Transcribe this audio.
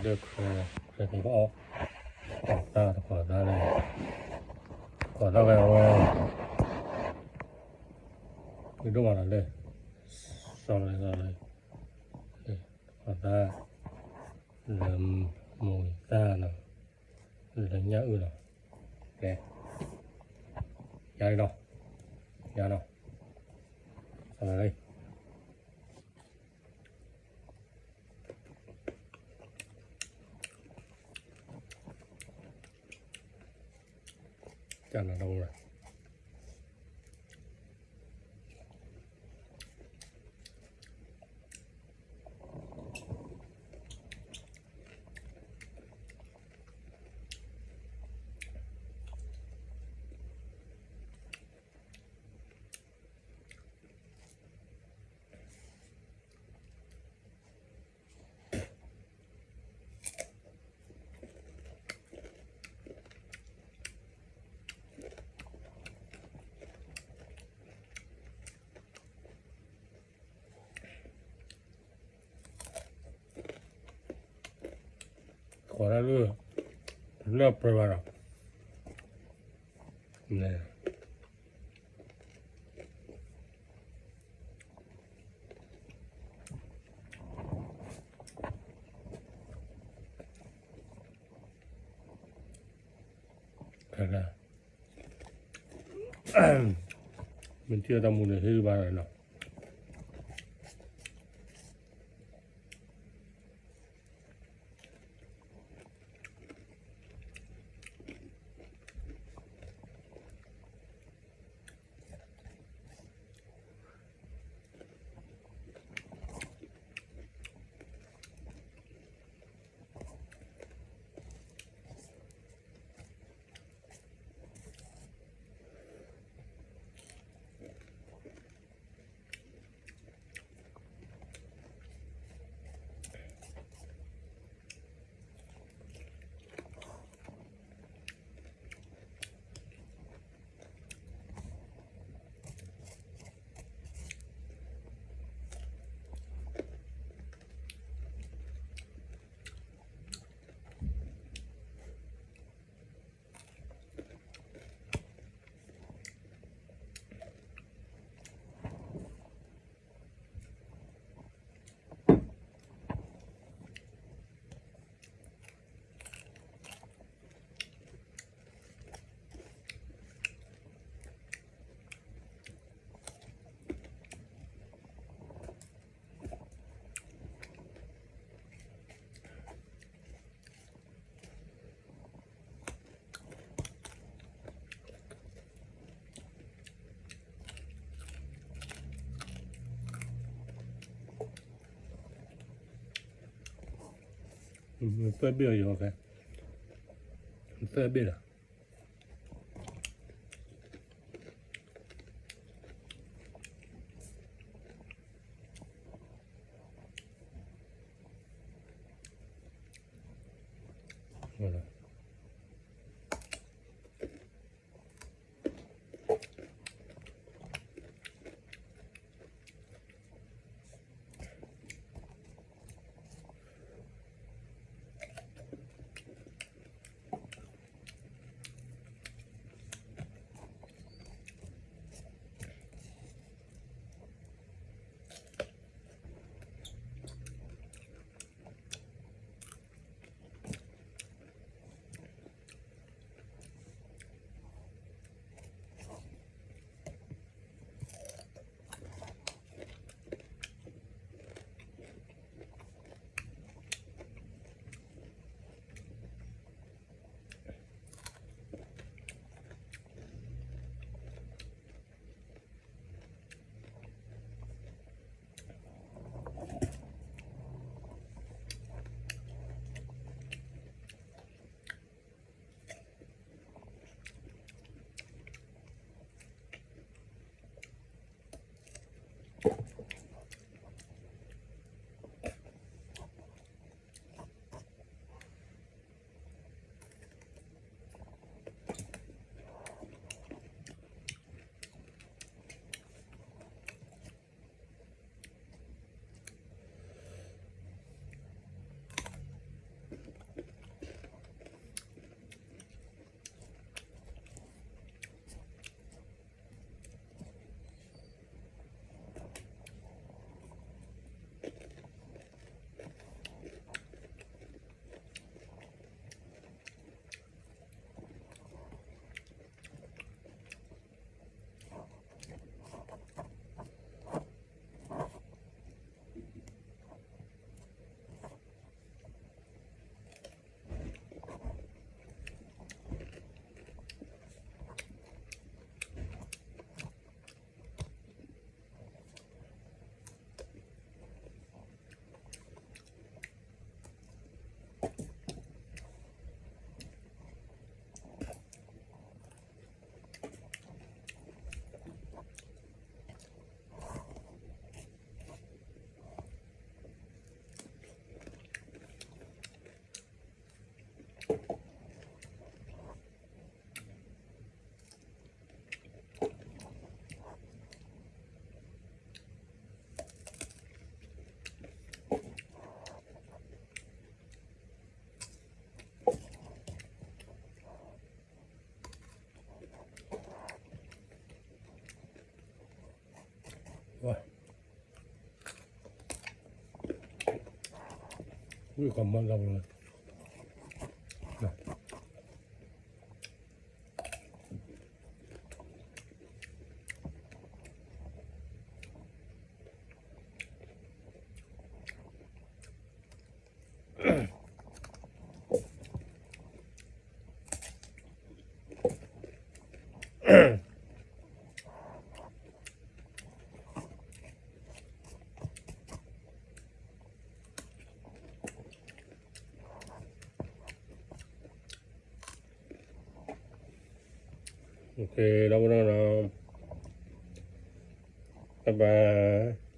เลือกเคยผมก็ออกหน้าขอหน้าเลยขอหน้าไปเอาไม่รู้ว่าอะไรเลยสอนเลยขอหน้าเริ่มมวยตาเนาะเรื่องเยอะเนาะแกยายเนาะยาเนาะอะไรจานเราเลยขอได้เลือกไปว่าหรอเนี่ยค่ะมันเชื่อตามมูลที่บ้านเนาะมันเพื่อเบี้ยอยู่โอเคมันเพื่อเบี้ย 우리 간만 잡으면 오케이, 나보나. 바이바이.